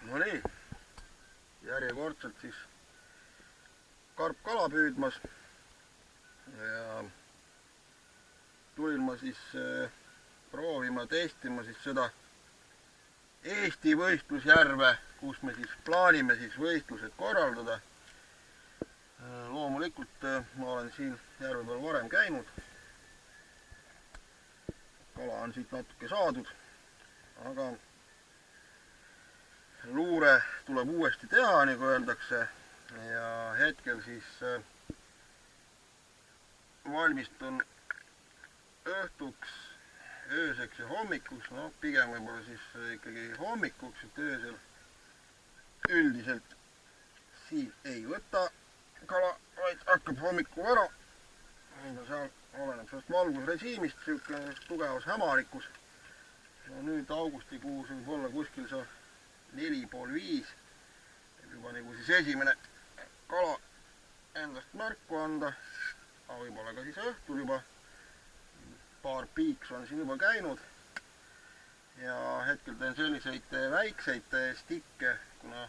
No nii, järjekordselt siis karpkala püüdmas ja tulin ma siis proovima, testima siis seda Eesti võistlusjärve, kus me siis plaanime siis võistlused korraldada. Loomulikult ma olen siin järve peal varem käinud. Kala on siit natuke saadud, aga luure tuleb uuesti teha, nagu öeldakse, ja hetkel siis valmistun õhtuks, ööseks ja hommikuks, no pigem võib-olla siis ikkagi hommikuks, et öösel üldiselt siin ei võta kala, vaid hakkab hommiku ära. Seal oleneb sellest valgusrežiimist, niisugune tugevas hämarikus. No nüüd augustikuus võib olla kuskil see 4:30, juba nagu siis esimene kala endast märku anda, aga võib-olla ka siis õhtul juba. Paar piiksu on siin juba käinud ja hetkel teen selliseid väikseid stikke, kuna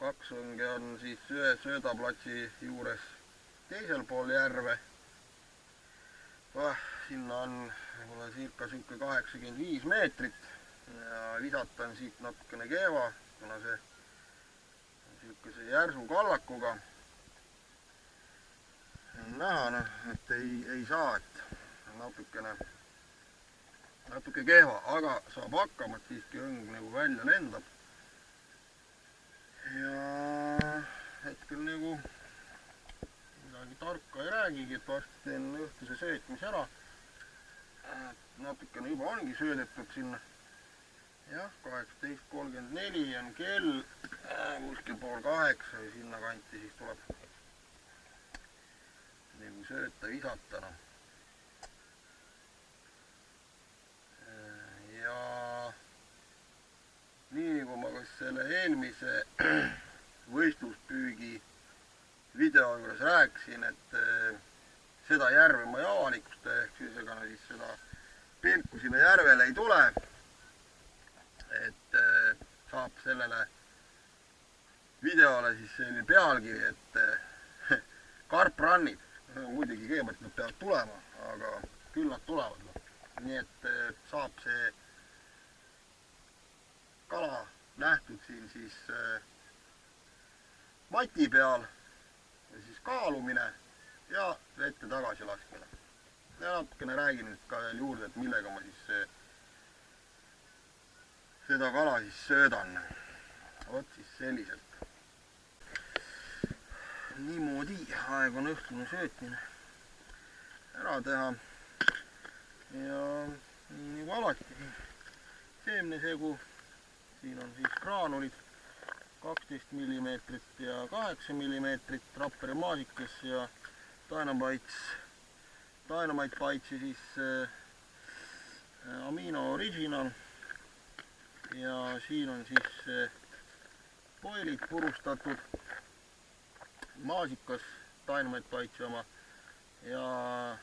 kaksõnge on siis ühe söödaplatsi juures teisel pool järve. Sinna on võib-olla circa 85 meetrit ja visatan siit natukene keeva, kuna see on niisuguse järsu kallakuga. Näha, et ei saa, et natuke kehva, aga saab hakkama, et siiski õng nagu välja lendab. Ja hetkel nagu midagi tarka ei räägigi, et varsti teen õhtuse söötmise ära. Natukene juba ongi söödetud sinna. Jah, 18:34 on kell, kuskil 7:30 või sinna kanti siis tuleb nagu sööta visata. Ja nii nagu ma kas selle eelmise võistluspüügi video juures rääkisin, et seda järve ma ei avalikusta, ehk siis ega siis seda pilku sinna järvele ei tule, et saab sellele videole siis selline pealkiri, et karprannid. Muidugi kõigepealt nad peavad tulema, aga küll nad tulevad. Nii et saab see kala nähtud siin siis mati peal, siis kaalumine ja vette tagasi laskmine. Ja natukene räägin nüüd ka veel juurde, et millega ma siis seda kala siis söödan. Vot siis selliselt. Niimoodi, aeg on õhtune söötmine ära teha ja nii nagu alati seemnesegu, siin on siis graanulid 12 mm ja 8 mm, Rappere maasikas ja Dynamite Bitesi siis Amino Original ja siin on siis poilid purustatud, maasikas, Dynamite Bitesi oma ja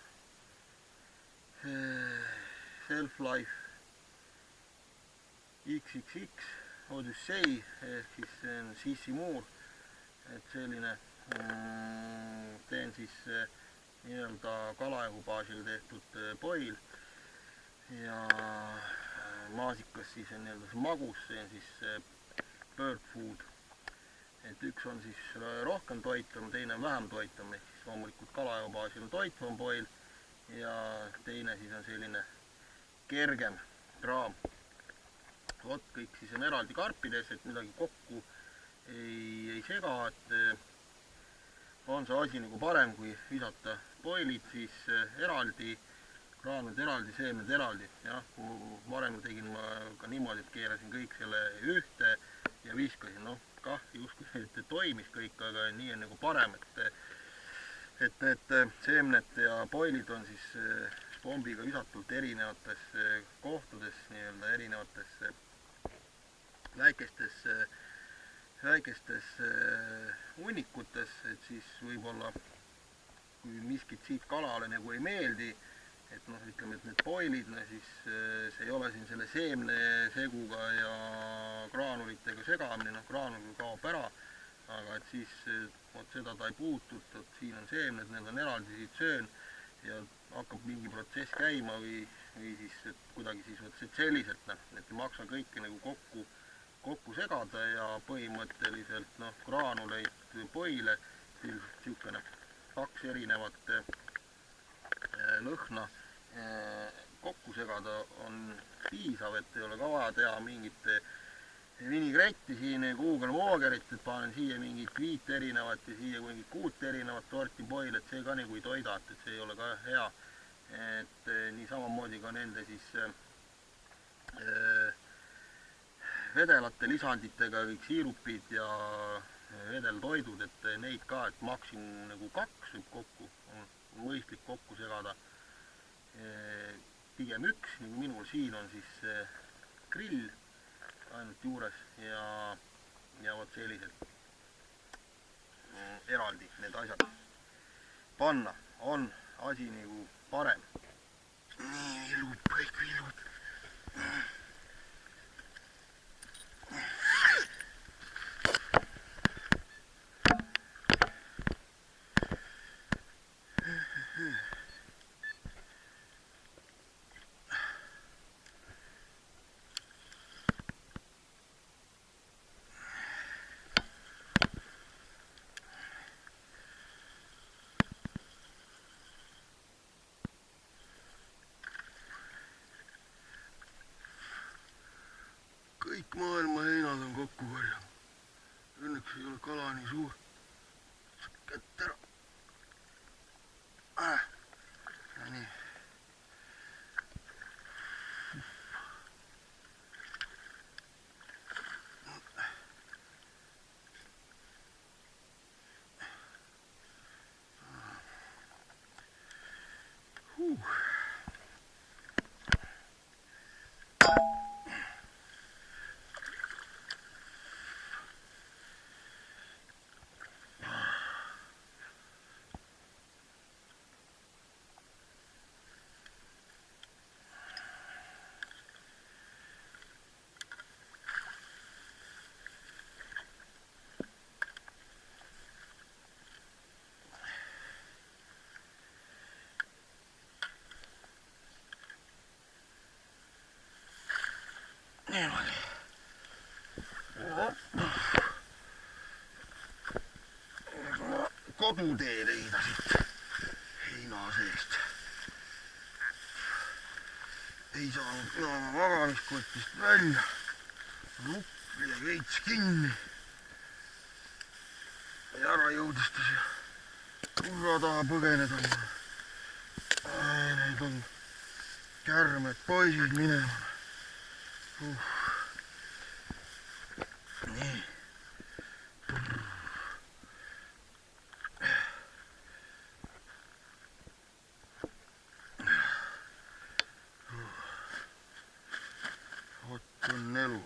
Self-Life XXX Odyssey ehk siis see on Sissi Moore, et selline teen siis nii-öelda kalajahu baasil tehtud poil ja maasikas siis on nii-öelda see magus, see on siis bird food. Et üks on siis rohkem toitav, teine on vähem toitav, ehk siis loomulikult kalajahu baasil toitvam poil ja teine siis on selline kergem kraam. Vot kõik siis on eraldi karpides, et midagi kokku ei sega, et on see asi nagu parem, kui visata poilid siis eraldi, graanulid eraldi, seemned eraldi. Jah, kui varem tegin ma ka niimoodi, et keerasin kõik selle ühte ja viskasin, noh, kah justkui toimis kõik, aga nii on nagu parem, et need seemned ja poilid on siis spombiga visatult erinevates kohtades, nii-öelda erinevates väikestes hunnikutes, et siis võib-olla kui miskit siit kalale nagu ei meeldi, et noh, ütleme, et need boilid, no siis see ei ole siin selle seemneseguga ja graanulitega segamine, noh graanul kaob ära, aga et siis vot seda ta ei puututa, et siin on seemned, need on eraldi, siit söön ja hakkab mingi protsess käima või siis et kuidagi siis vot selliselt, noh, et ei maksa kõike nagu kokku segada ja põhimõtteliselt noh, graanuleid, boile, niisugune 2 erinevat lõhna kokku segada on piisav, et ei ole ka vaja teha mingit vinigretti siin, Google Moogerit, et panen siia mingit 5 erinevat ja siia mingit 6 erinevat sorti boil, et see ka nagu ei toida, et see ei ole ka hea. Et nii samamoodi ka nende siis vedelate lisanditega kõik siirupid ja vedeltoidud, et neid ka, et maksimum nagu 2 võib kokku, on mõistlik kokku segada. Pigem 1, nagu minul siin on siis grill ainult juures ja vot selliselt eraldi need asjad panna, on asi nagu parem. Nii ilub, kõik ilub. Kõik maailma heinad on kokku korjanud. Õnneks ei ole kala nii suur. Kätt ära. Nii. Niimoodi. Kodutee leida siit heina seest. Ei saanud oma magamiskotist välja. Nupp ja veits kinni. Ja ära jõudis ta siia turra taha põgeneda. Need on kärmed poisid minema. Nii. Vot on elu.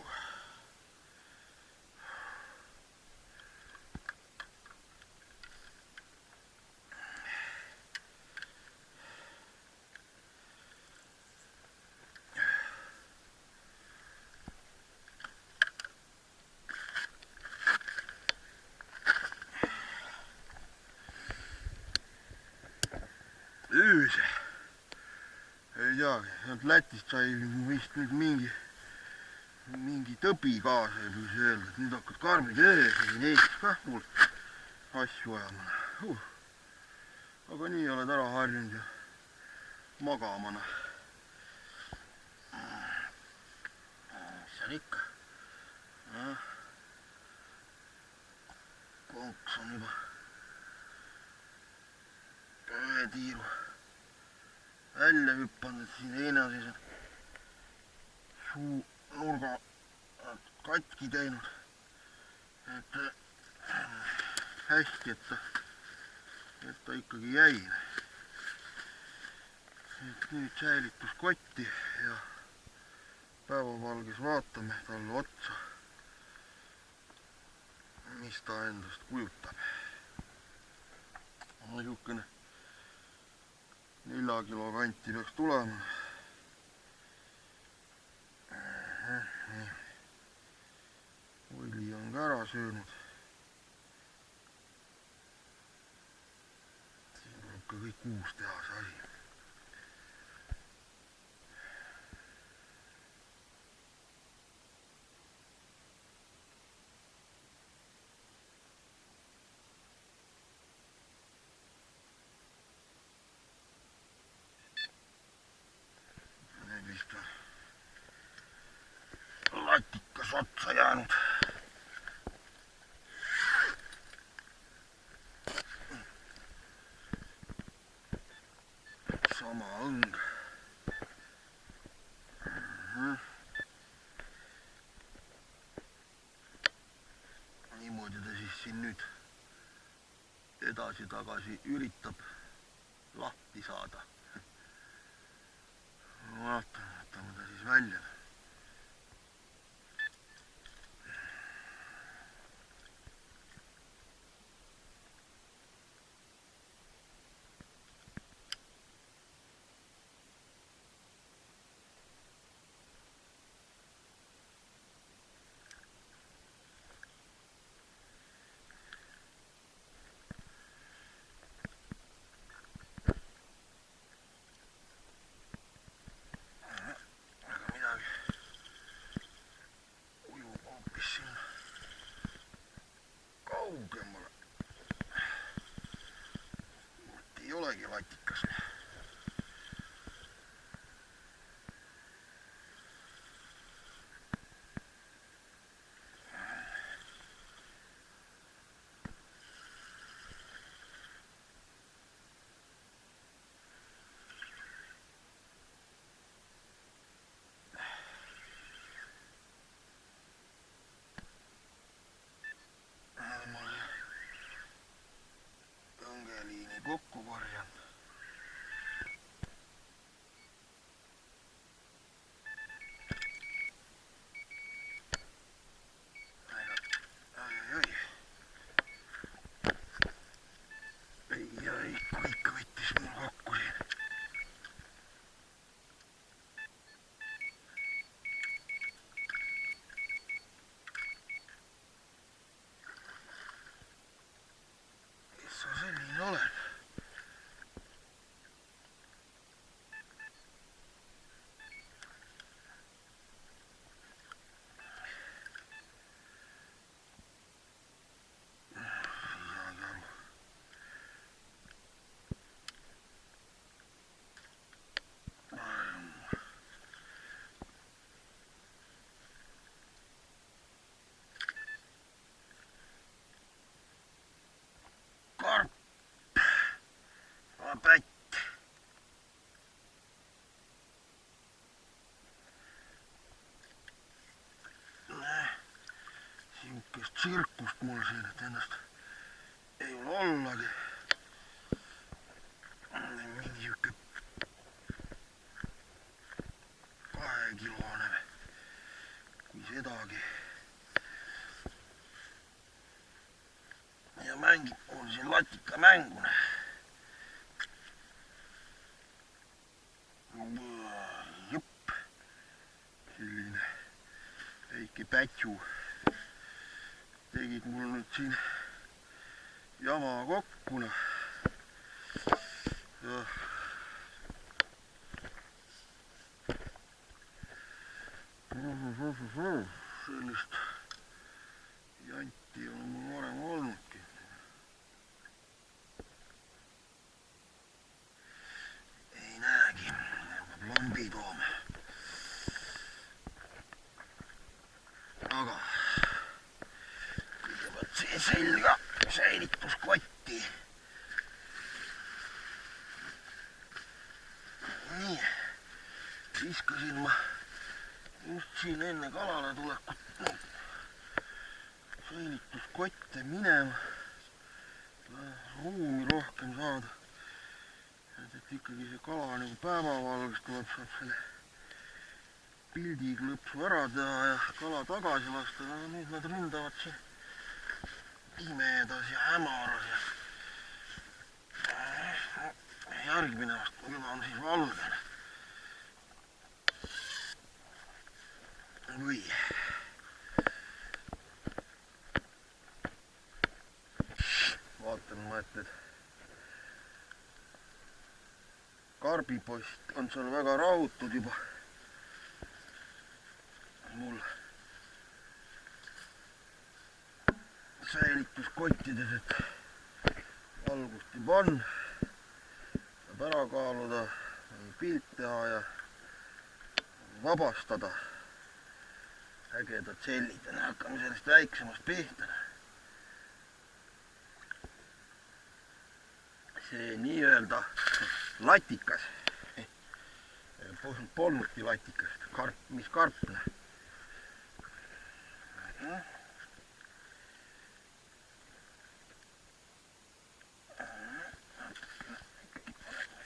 Ööse. Ei teagi, Lätist sai vist nüüd mingi tõbi kaasa, ei võis öelda, et nüüd hakkad karmid ööse siin Eestis kah mul asju ajama. Aga nii oled ära harjunud ja magamana. Mis seal ikka? Konks on juba tiiru välja hüppanud, et siin heina siis on suu nurga katki teinud. Et hästi, et ta ikkagi jäi. Et nüüd säilituskotti ja päevavalges vaatame talle otsa, mis ta endast kujutab. Niisugune 4 kilo kanti peaks tulema. Olli on ka ära söönud. Siin tuleb ka kõik uus teha see asi. Vist on latikas otsa jäänud. Sama õng. Niimoodi ta siis siin nüüd edasi-tagasi üritab lahti saada. Vaatame ta siis välja. Kaugemale. Ei olegi latikas. Tõngeliini kokku korjan. Ei, kõik võttis mul kokku siin. Kes sa selline oled? Karp, pätt. Siukest tsirkust mul siin, et ennast ei ole ollagi. Mingi siuke 2-kilone, kui sedagi. Ja mängib mul siin latika mänguna. Jupp, selline väike pätsu. Tegid mul nüüd siin jama kokku. Sellist janti ei ole mul varem olnudki. Ei näegi, peab lambi tooma. Aga kõigepealt see selga säilituskotti. Nii, viskasin ma just siin enne kalale tulekut säilituskotte minema, ruumi rohkem saada. Et ikkagi see kala nagu päevavalges tuleb, saab selle pildiklõpsu ära teha ja kala tagasi lasta. Nüüd nad ründavad siin pimedas ja hämaras ja järgmine juba on siis valgene. või vaatan ma, et need karbipost on seal väga rahutud juba mul säilituskottides, et valgust juba on, saab ära kaaluda, pilt teha ja vabastada ägedad sellid. Hakkame sellest väiksemast pihta. See nii-öelda latikas, polnudki latikast, mis karp.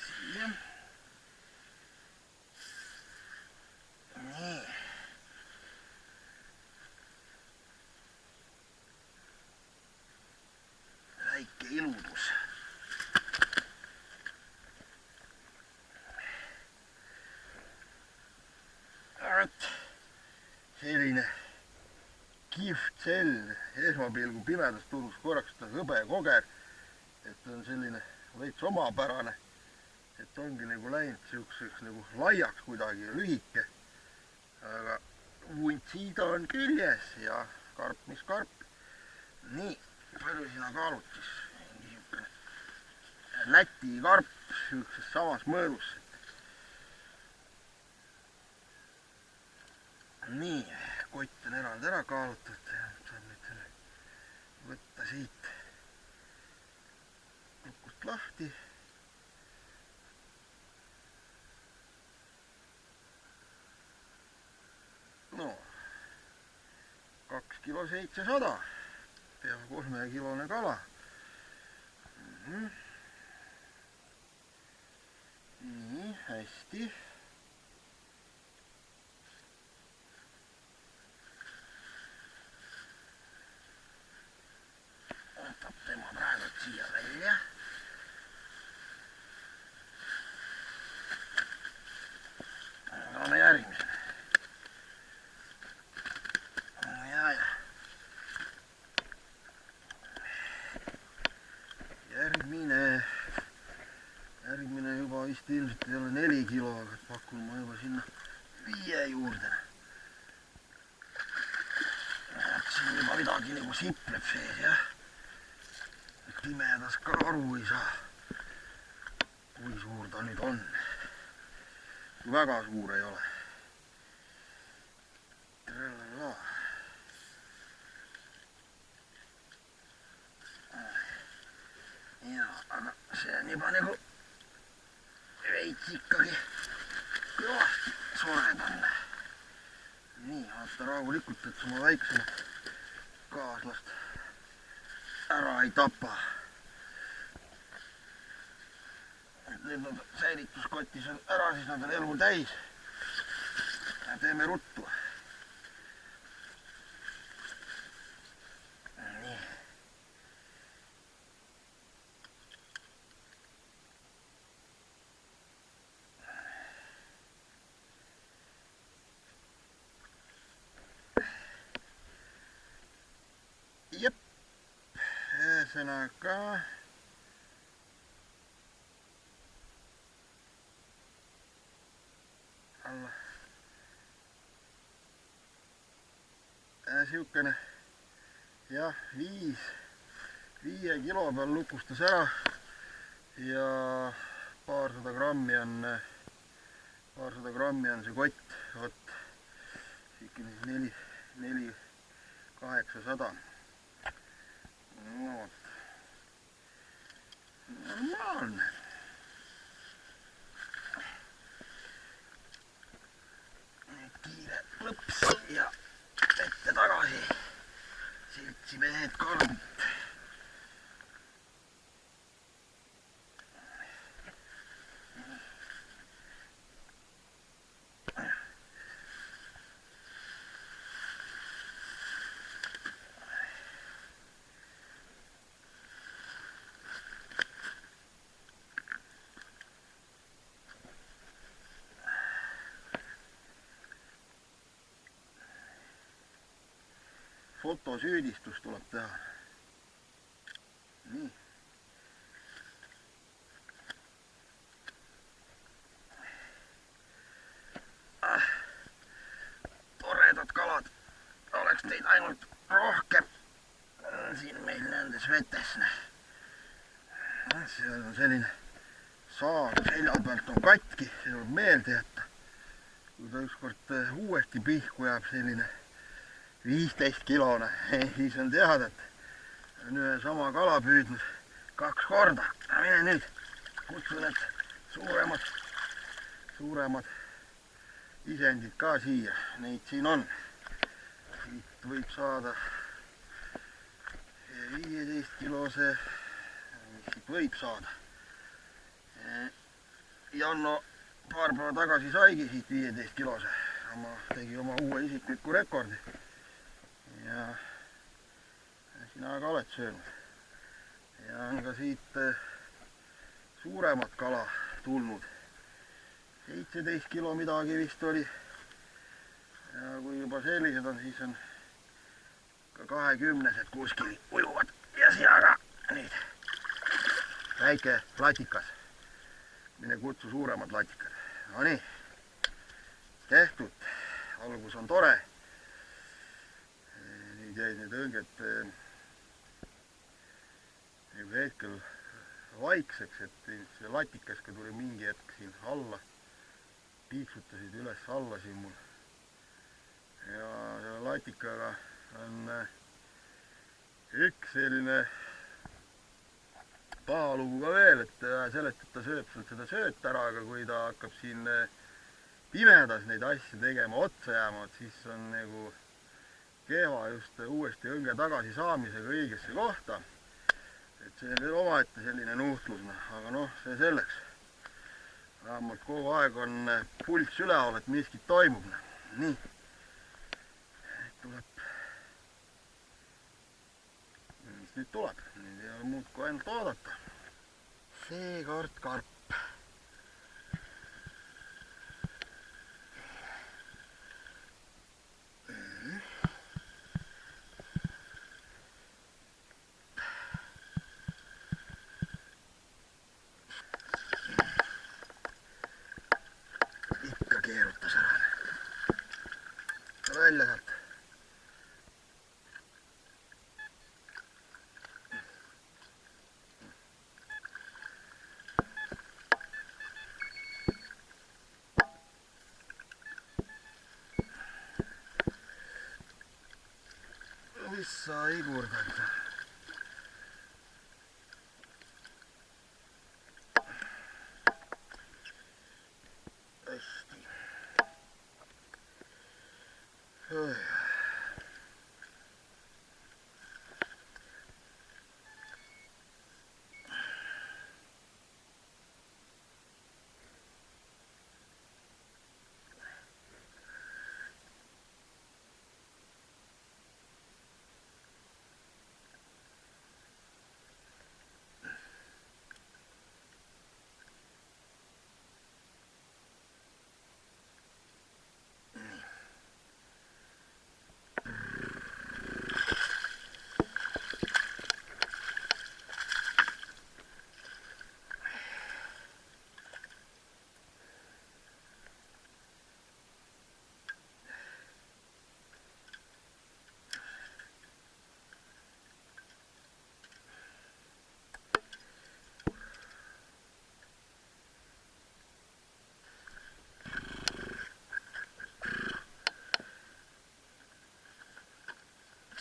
Siia. Nii. Väike iludus. Selline kihvt sell, esmapilgu pimedas tundus korraks seda hõbekoger, et on selline veits omapärane, et ongi nagu läinud siukseks nagu laiaks kuidagi ja lühike, aga vuntsid on küljes ja karp mis karp. Nii, palju sina kaalud siis? Niisugune Läti karp siukses samas mõõdus. Nii, kott on eraldi ära kaalutud ja saab nüüd selle võtta siit lukust lahti. No, 2 kilo 700, pea 3-kilone kala. Nii, hästi. Võtab tema praegu siia välja. Anname järgmisena. Järgmine juba vist ilmselt ei ole 4 kilo, aga pakun ma juba sinna 5 juurde. Siin juba midagi nagu sipleb sees, jah. Pimedas ka aru ei saa, kui suur ta nüüd on. Kui väga suur ei ole. Ja, aga see on juba nagu veits ikkagi kõvasti soredanne. Nii, vaata rahulikult, et oma väiksemat kaaslast ära ei tapa. Nüüd nad säilituskotis on ära, siis nad on elu täis. Ja teeme ruttu. Nii. Jep, ühesõnaga siukene jah, 5 kilo peal lukustas ära ja paarsada grammi on see kott, vot siukene 4-800. No, normaalne. Kiire lõps ja ette tagasi. Seltsimehed karbid. fotosüüdistus tuleb teha. Nii. Toredad kalad, oleks neid ainult rohkem siin meil nendes vetes. Seal on selline saag selja pealt on katki, see tuleb meelde jätta. Kui ta ükskord uuesti pihku jääb selline 15 kilone, siis on teada, et on ühe sama kala püüdnud 2 korda. Mine nüüd, kutsu need suuremad isendid ka siia, neid siin on. Siit võib saada 15 kilose, siit võib saada. Janno paar päeva tagasi saigi siit 15 kilose, tegi oma uue isikliku rekordi. Ja sina ka oled söönud. Ja on ka siit suuremat kala tulnud. 17 kilo midagi vist oli. Ja kui juba sellised on, siis on ka 20-sed kuskil ujuvad. Ja sina ka nüüd. Väike latikas. Mine kutsu suuremad latikad. No nii. Tehtud. Algus on tore. Nüüd jäid need õnged hetkel vaikseks, et see latikas, kui tuli mingi hetk siin alla, piiksutasid üles alla siin mul. Ja selle latikaga on üks selline paha lugu ka veel, et sellest, et ta sööb sealt seda sööt ära, aga kui ta hakkab siin pimedas neid asju tegema, otsa jääma, siis on nagu kehva just uuesti õnge tagasi saamisega õigesse kohta. Et see on veel omaette selline nuhtlus, aga noh, see selleks. Vähemalt kogu aeg on pulss üleval, et miskit toimub. Nii. Tuleb. Mis nüüd tuleb? Nüüd ei ole muud kui ainult oodata. Seekord karp. Keerutas ära. Välja sealt. Mis sa igurdad? Hästi.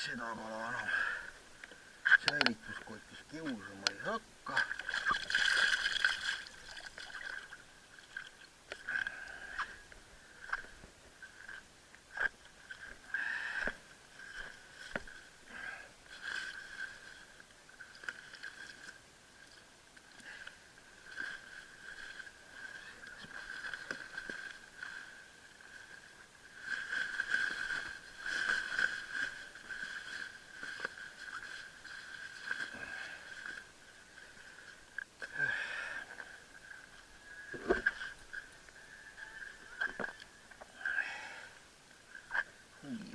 Seda kala enam säilituskotis kiusama ei hakka.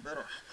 Pärast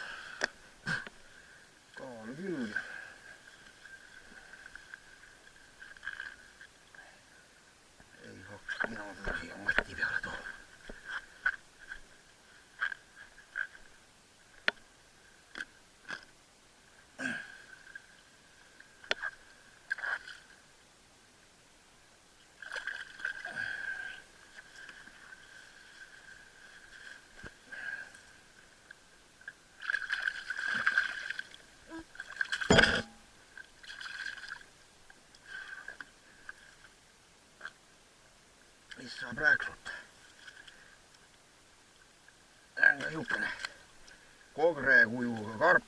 niisugune kogrekujuga karp.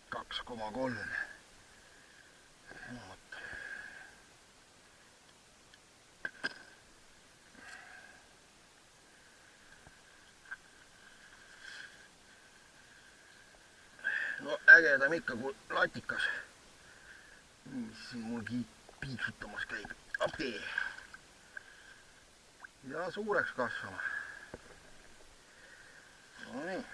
Kaks koma 3. No ägedam ikka kui latikas, mis siin mul piiksutamas käib. Appi! Ja suureks kasvama. No nii.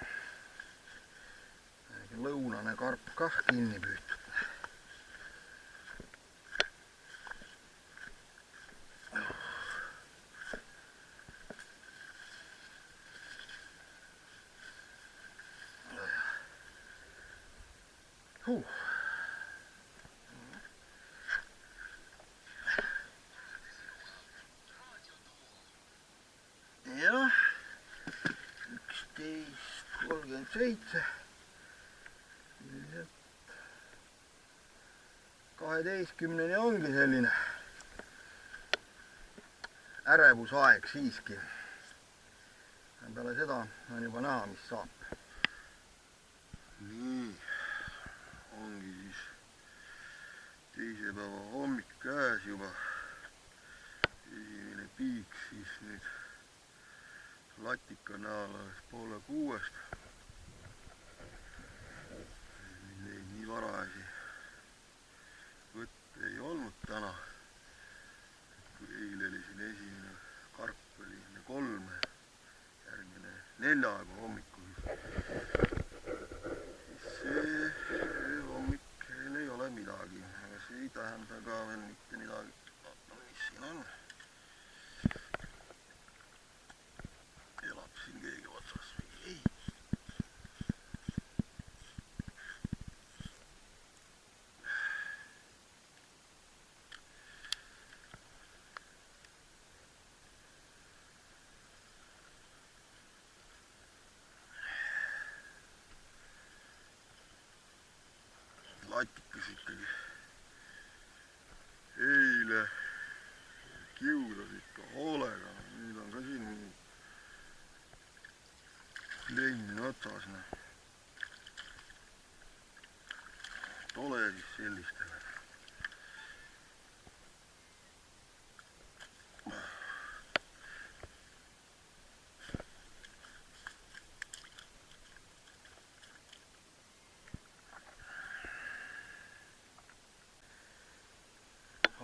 Lõunane karp kah kinni püütud. Jah, 11:37. 12-ni ongi selline ärevusaeg siiski. Peale seda on juba näha, mis saab. Nii, ongi siis teise päeva hommik käes juba. Esimene piik siis nüüd latika näol alles 5:30. Neid nii varajasi võtte ei olnud täna. Kui eile oli siin esimene karp oli enne 3, järgmine 4 aega hommikul. See hommik ei ole midagi, aga see ei tähenda ka veel mitte midagi. Mis siin on? Elab siin keegi otsas või ei? Latikas ikkagi eile kiudas ikka hoolega, nüüd on ka siin leimine otsas. Tole siis sellistele.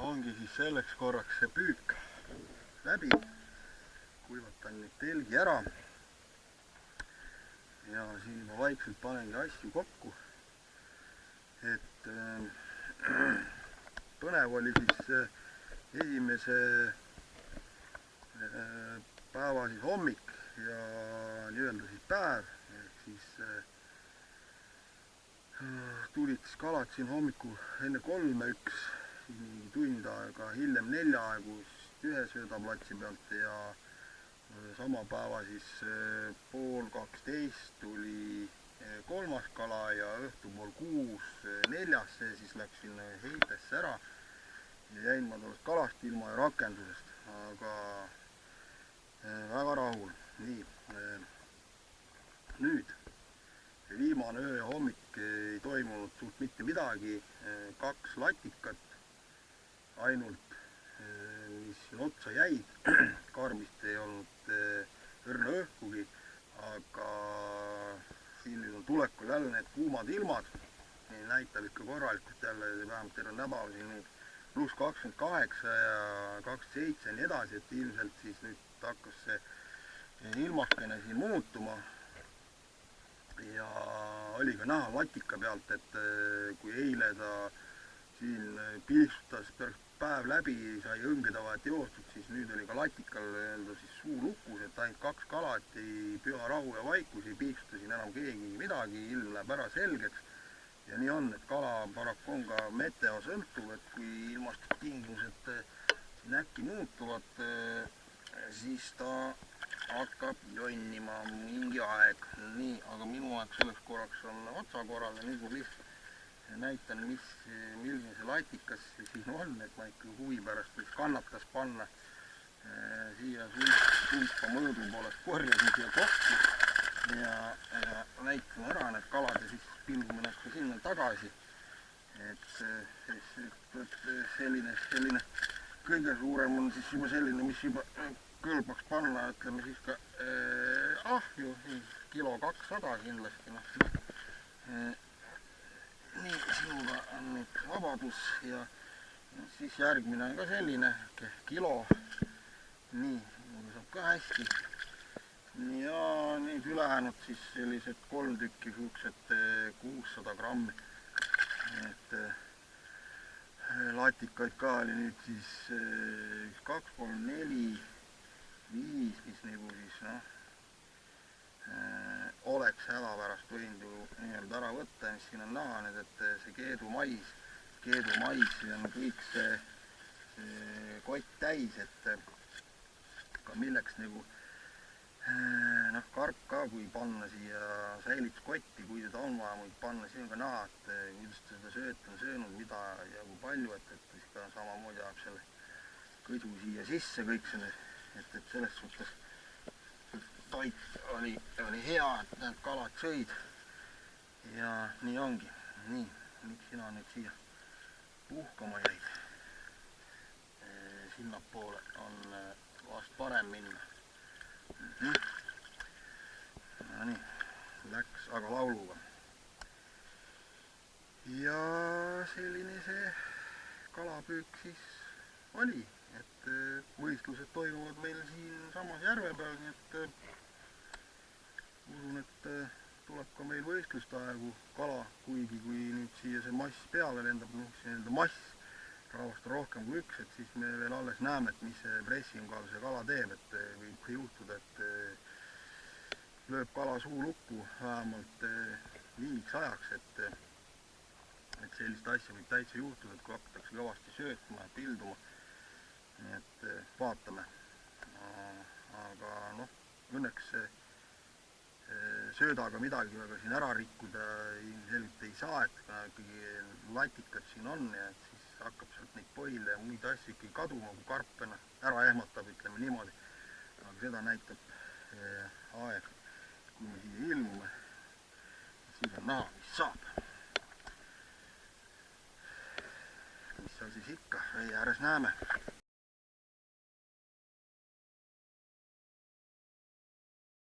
Ongi siis selleks korraks see püük läbi. Kuivatan nüüd telgi ära. Ja siin ma vaikselt panengi asju kokku. Et põnev oli siis esimese päeva siis hommik ja nii-öelda siis päev. Ehk siis tulid siis kalad siin hommikul enne 3 üks. Mingi tund aega hiljem 4 aegu ühe söödaplatsi pealt ja sama päeva siis 11:30 tuli 3. kala ja õhtupool 6 4. see siis läks sinna heitesse ära ja jäin ma tollest kalast ilma ja rakendusest, aga väga rahul. Nii, nüüd viimane öö ja hommik ei toimunud suurt mitte midagi, 2 latikat ainult, mis siin otsa jäid, karmist ei olnud õrna õhkugi, aga siin nüüd on tulekul jälle need kuumad ilmad, näitab ikka korralikult jälle, vähemalt terve nädal siin +28 ja 27 ja nii edasi, et ilmselt siis nüüd hakkas see ilmakene siin muutuma ja oli ka näha latika pealt, et kui eile ta siin piiksutas päev läbi, sai õngede vahet joostud, siis nüüd oli ka latikal siis suu lukus, et ainult 2 kalat, ei püha rahu ja vaikus, ei piiksuta siin enam keegi midagi, ilm läheb ära selgeks. Ja nii on, et kala paraku on ka meteo sõltuv, et kui ilmastustingimused siin äkki muutuvad, siis ta hakkab jonnima mingi aeg. Nii, aga minu aeg selleks korraks on otsa korral ja nüüd ma lihtsalt näitan, milline see latikas siin on, et ma ikka huvi pärast võiks kannatas panna siia sulpa mõõdu poolest korjasin siia kokku ja näitan ära need kalad ja siis pilgume nad ka sinna tagasi. Et selline kõige suurem on siis juba selline, mis juba kõlbaks panna, ütleme siis ka ahju, kilo 200 kindlasti. Nii, sinuga on nüüd vabadus ja siis järgmine on ka selline kilo. Nii, sinuga saab ka hästi. Ja nüüd ülejäänud siis sellised 3 tükki, siuksed 600 grammi. Et latikaid ka oli nüüd siis 1, 2, 3, 4, 5, mis nagu siis oleks hädapärast võinud ju nii-öelda ära võtta, mis siin on näha nüüd, et see keedumais on kõik see kott täis, et ka milleks nagu karp ka, kui panna siia säilituskotti, kui seda on vaja muid panna, siin on ka näha, et kuidas ta seda sööt on söönud, mida ja kui palju, et siis ka samamoodi ajab selle kõdu siia sisse kõik selle, et selles suhtes toit oli hea, et need kalad sõid ja nii ongi. Nii, miks sina nüüd siia puhkama jäid? Sinnapoole on vast parem minna. No nii, läks aga lauluga. Ja selline see kalapüük siis oli, et võistlused toimuvad meil siin samas järve peal, nii et usun, et tuleb ka meil võistluste aegu kala, kuigi kui nüüd siia see mass peale lendab, see mass rahvast rohkem kui üks, et siis me veel alles näeme, et mis see pressingu all see kala teeb, et võib juhtuda, et lööb kala suu lukku vähemalt mingiks ajaks, et sellist asja võib täitsa juhtuda, et kui hakatakse kõvasti söötma ja pilduma, et vaatame. Aga noh, õnneks söödaga midagi väga siin ära rikkuda ilmselgelt ei saa, et ikkagi latikad siin on ja et siis hakkab sealt neid poile ja muid asju ikkagi kaduma, kui karp ära ehmatab, ütleme niimoodi. Aga seda näitab aeg, kui me siia ilmume, siis on näha, mis saab. Mis seal siis ikka vee ääres näeme.